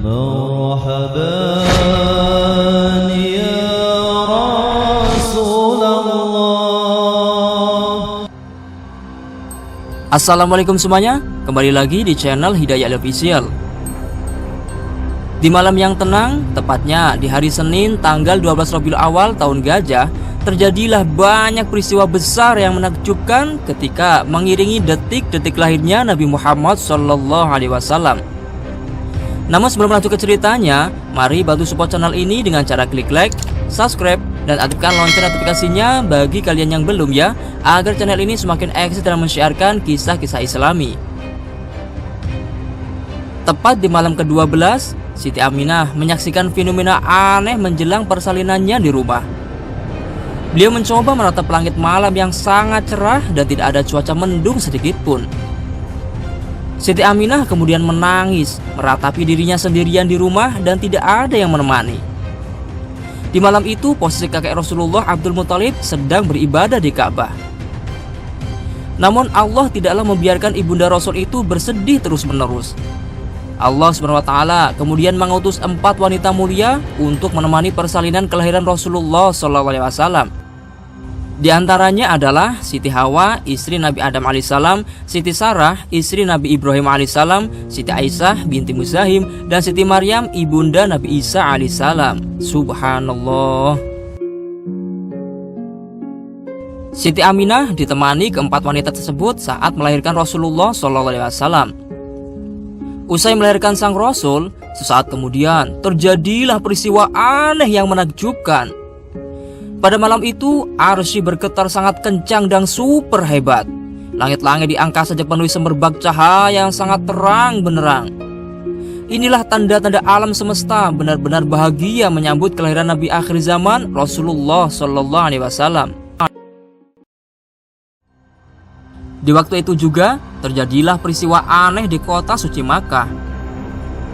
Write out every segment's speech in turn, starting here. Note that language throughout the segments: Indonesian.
مرحبا يا رسول الله. Assalamualaikum semuanya, kembali lagi di channel Hidayah Official. Di malam yang tenang, tepatnya di hari Senin tanggal 12 Rabiul Awal tahun Gajah, terjadilah banyak peristiwa besar yang menakjubkan ketika mengiringi detik-detik lahirnya Nabi Muhammad SAW. Namun sebelum lanjut ke ceritanya, mari bantu support channel ini dengan cara klik like, subscribe, dan aktifkan lonceng notifikasinya bagi kalian yang belum ya, agar channel ini semakin eksis dalam mensiarkan kisah-kisah Islami. Tepat di malam ke-12, Siti Aminah menyaksikan fenomena aneh menjelang persalinannya di rumah. Beliau mencoba menatap langit malam yang sangat cerah dan tidak ada cuaca mendung sedikit pun. Siti Aminah kemudian menangis, meratapi dirinya sendirian di rumah dan tidak ada yang menemani. Di malam itu, posisi kakek Rasulullah Abdul Muthalib sedang beribadah di Ka'bah. Namun Allah tidaklah membiarkan ibunda Rasul itu bersedih terus-menerus. Allah SWT kemudian mengutus 4 wanita mulia untuk menemani persalinan kelahiran Rasulullah SAW. Di antaranya adalah Siti Hawa, istri Nabi Adam alaihissalam, Siti Sarah, istri Nabi Ibrahim alaihissalam, Siti Aisyah binti Muzahim, dan Siti Maryam, ibunda Nabi Isa alaihissalam. Subhanallah. Siti Aminah ditemani keempat wanita tersebut saat melahirkan Rasulullah SAW. Usai melahirkan sang Rasul, sesaat kemudian terjadilah peristiwa aneh yang menakjubkan. Pada malam itu, arsy bergetar sangat kencang dan super hebat. Langit-langit di angkasa dipenuhi semerbak cahaya yang sangat terang benderang. Inilah tanda-tanda alam semesta benar-benar bahagia menyambut kelahiran Nabi akhir zaman Rasulullah SAW. Di waktu itu juga terjadilah peristiwa aneh di kota suci Makkah.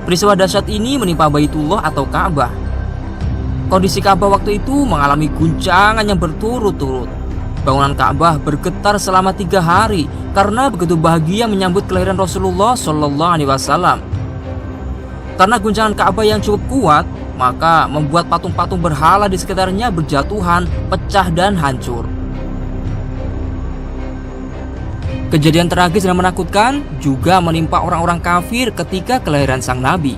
Peristiwa dahsyat ini menimpa Baitullah atau Ka'bah. Kondisi Ka'bah waktu itu mengalami guncangan yang berturut-turut. Bangunan Ka'bah bergetar selama 3 hari karena begitu bahagia menyambut kelahiran Rasulullah SAW. Karena guncangan Ka'bah yang cukup kuat, maka membuat patung-patung berhala di sekitarnya berjatuhan, pecah dan hancur. Kejadian tragis dan menakutkan juga menimpa orang-orang kafir ketika kelahiran sang Nabi.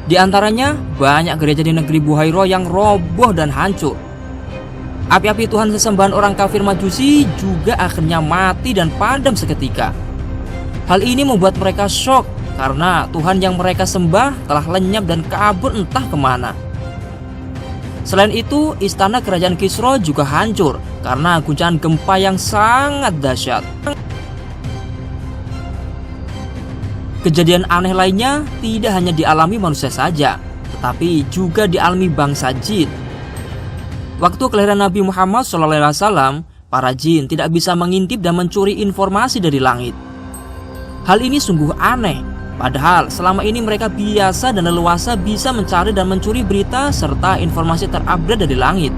Di antaranya banyak gereja di negeri Buhairah yang roboh dan hancur. Api-api Tuhan sesembahan orang kafir Majusi juga akhirnya mati dan padam seketika. Hal ini membuat mereka syok karena Tuhan yang mereka sembah telah lenyap dan kabur entah kemana. Selain itu, istana kerajaan Kisra juga hancur karena guncangan gempa yang sangat dahsyat. Kejadian aneh lainnya tidak hanya dialami manusia saja, tetapi juga dialami bangsa jin. Waktu kelahiran Nabi Muhammad SAW, para jin tidak bisa mengintip dan mencuri informasi dari langit. Hal ini sungguh aneh, padahal selama ini mereka biasa dan leluasa bisa mencari dan mencuri berita serta informasi terupdate dari langit.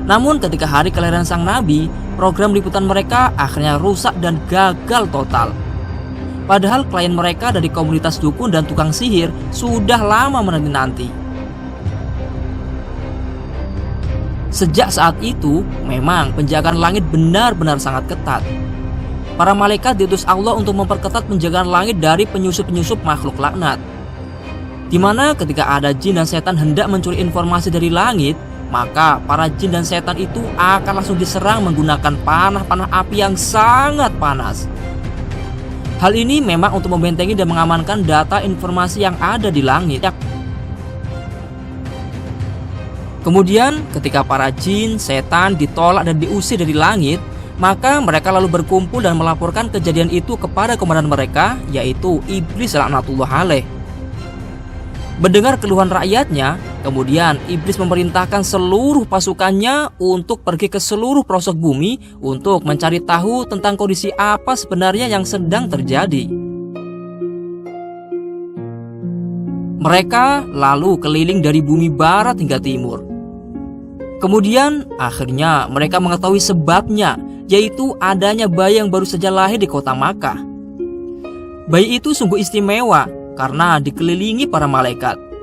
Namun ketika hari kelahiran sang Nabi, program liputan mereka akhirnya rusak dan gagal total. Padahal klien mereka dari komunitas dukun dan tukang sihir sudah lama menanti-nanti. Sejak saat itu, memang penjagaan langit benar-benar sangat ketat. Para malaikat diutus Allah untuk memperketat penjagaan langit dari penyusup-penyusup makhluk laknat. Dimana ketika ada jin dan setan hendak mencuri informasi dari langit, maka para jin dan setan itu akan langsung diserang menggunakan panah-panah api yang sangat panas. Hal ini memang untuk membentengi dan mengamankan data informasi yang ada di langit. Kemudian ketika para jin, setan ditolak dan diusir dari langit, maka mereka lalu berkumpul dan melaporkan kejadian itu kepada komandan mereka, yaitu Iblis laknatullah alaih. Mendengar keluhan rakyatnya, kemudian Iblis memerintahkan seluruh pasukannya untuk pergi ke seluruh pelosok bumi untuk mencari tahu tentang kondisi apa sebenarnya yang sedang terjadi. Mereka lalu keliling dari bumi barat hingga timur. Kemudian akhirnya mereka mengetahui sebabnya, yaitu adanya bayi yang baru saja lahir di kota Makkah. Bayi itu sungguh istimewa karena dikelilingi para malaikat.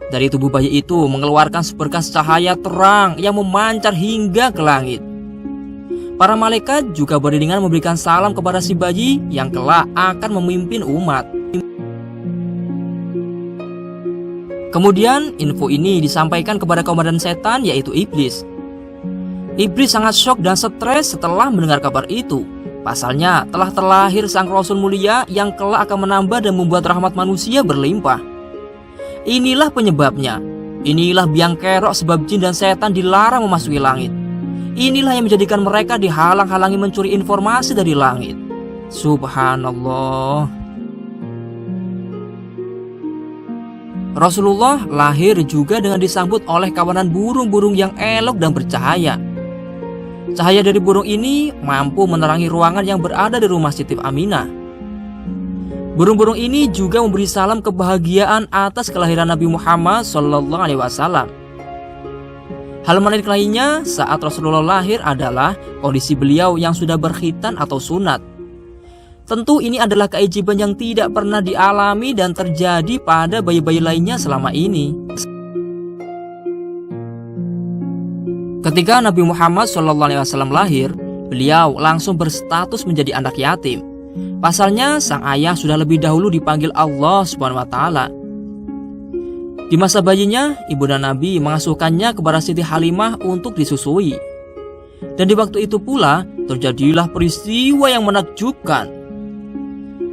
Dari tubuh bayi itu mengeluarkan seberkas cahaya terang yang memancar hingga ke langit. Para malaikat juga beriringan memberikan salam kepada si bayi yang kelak akan memimpin umat. Kemudian info ini disampaikan kepada komandan setan, yaitu iblis. Iblis sangat syok dan stres setelah mendengar kabar itu. Pasalnya telah terlahir sang Rasul mulia yang kelak akan menambah dan membuat rahmat manusia berlimpah. Inilah penyebabnya. Inilah biang kerok sebab jin dan setan dilarang memasuki langit. Inilah yang menjadikan mereka dihalang-halangi mencuri informasi dari langit. Subhanallah. Rasulullah lahir juga dengan disambut oleh kawanan burung-burung yang elok dan bercahaya. Cahaya dari burung ini mampu menerangi ruangan yang berada di rumah Siti Aminah. Burung-burung ini juga memberi salam kebahagiaan atas kelahiran Nabi Muhammad SAW. Hal menarik lainnya saat Rasulullah lahir adalah kondisi beliau yang sudah berkhitan atau sunat. Tentu ini adalah keajaiban yang tidak pernah dialami dan terjadi pada bayi-bayi lainnya selama ini. Ketika Nabi Muhammad SAW lahir, beliau langsung berstatus menjadi anak yatim. Pasalnya sang ayah sudah lebih dahulu dipanggil Allah SWT. Di masa bayinya, ibunda Nabi mengasuhkannya kepada Siti Halimah untuk disusui. Dan di waktu itu pula terjadilah peristiwa yang menakjubkan.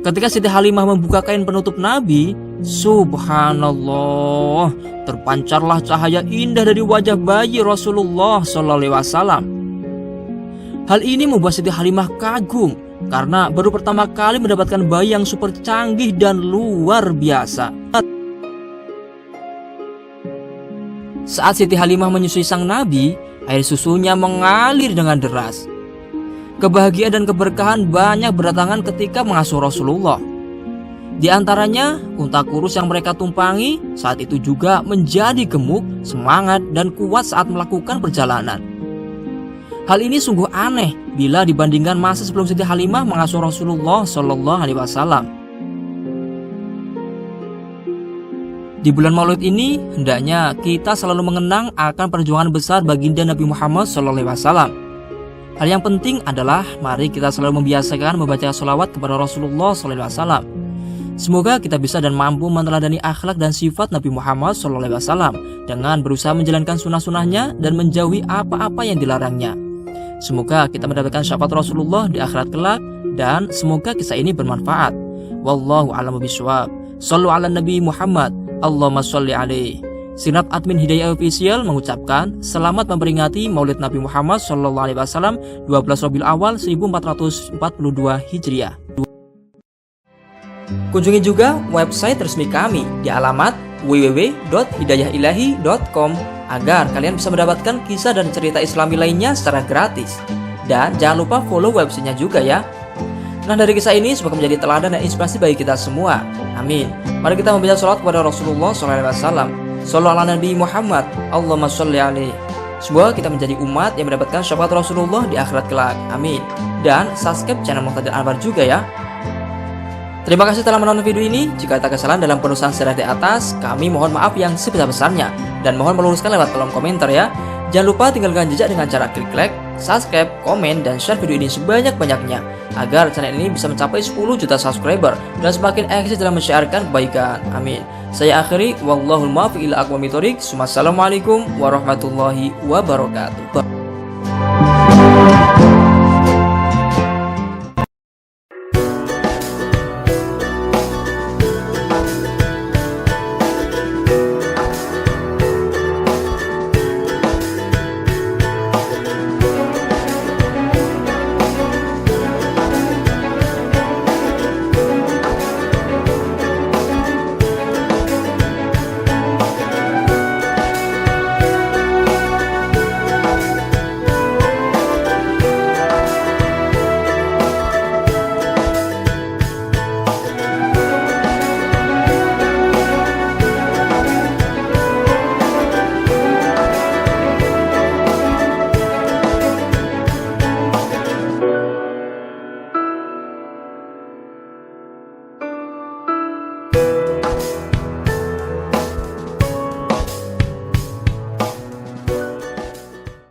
Ketika Siti Halimah membuka kain penutup Nabi, subhanallah, terpancarlah cahaya indah dari wajah bayi Rasulullah SAW. Hal ini membuat Siti Halimah kagum karena baru pertama kali mendapatkan bayi yang super canggih dan luar biasa. Saat Siti Halimah menyusui sang Nabi, air susunya mengalir dengan deras. Kebahagiaan dan keberkahan banyak berdatangan ketika mengasuh Rasulullah. Di antaranya, unta kurus yang mereka tumpangi saat itu juga menjadi gemuk, semangat, dan kuat saat melakukan perjalanan. Hal ini sungguh aneh bila dibandingkan masa sebelum Siti Halimah mengasuh Rasulullah SAW. Di bulan Maulid ini, hendaknya kita selalu mengenang akan perjuangan besar baginda Nabi Muhammad SAW. Hal yang penting adalah mari kita selalu membiasakan membaca sholawat kepada Rasulullah SAW. Semoga kita bisa dan mampu meneladani akhlak dan sifat Nabi Muhammad SAW dengan berusaha menjalankan sunnah-sunnahnya dan menjauhi apa-apa yang dilarangnya. Semoga kita mendapatkan syafaat Rasulullah di akhirat kelak dan semoga kisah ini bermanfaat. Wallahu a'lamu bishawab. Shallu ala Nabi Muhammad. Allahumma sholli alaihi. Sinat Admin Hidayah Official mengucapkan selamat memperingati Maulid Nabi Muhammad SAW 12 Rabiul Awal 1442 Hijriah. Kunjungi juga website resmi kami di alamat www.hidayahilahi.com agar kalian bisa mendapatkan kisah dan cerita Islami lainnya secara gratis. Dan jangan lupa follow websitenya juga ya. Nah, dari kisah ini semoga menjadi teladan dan inspirasi bagi kita semua. Amin. Mari kita membaca sholawat kepada Rasulullah SAW. Shallu ala Nabi Muhammad. Allahumma sholli alaihi. Semoga kita menjadi umat yang mendapatkan syafaat Rasulullah di akhirat kelak. Amin. Dan subscribe channel Muqtadir Anwar juga ya. Terima kasih telah menonton video ini. Jika ada kesalahan dalam penulisan secara di atas, kami mohon maaf yang sebesar-besarnya dan mohon meluruskan lewat kolom komentar ya. Jangan lupa tinggalkan jejak dengan cara klik like, subscribe, komen, dan share video ini sebanyak-banyaknya agar channel ini bisa mencapai 10 juta subscriber dan semakin eksis dalam mensiarkan kebaikan. Amin. Saya akhiri, wallahul muwaffiq ila aqwamit thoriq. Wassalamualaikum warahmatullahi wabarakatuh.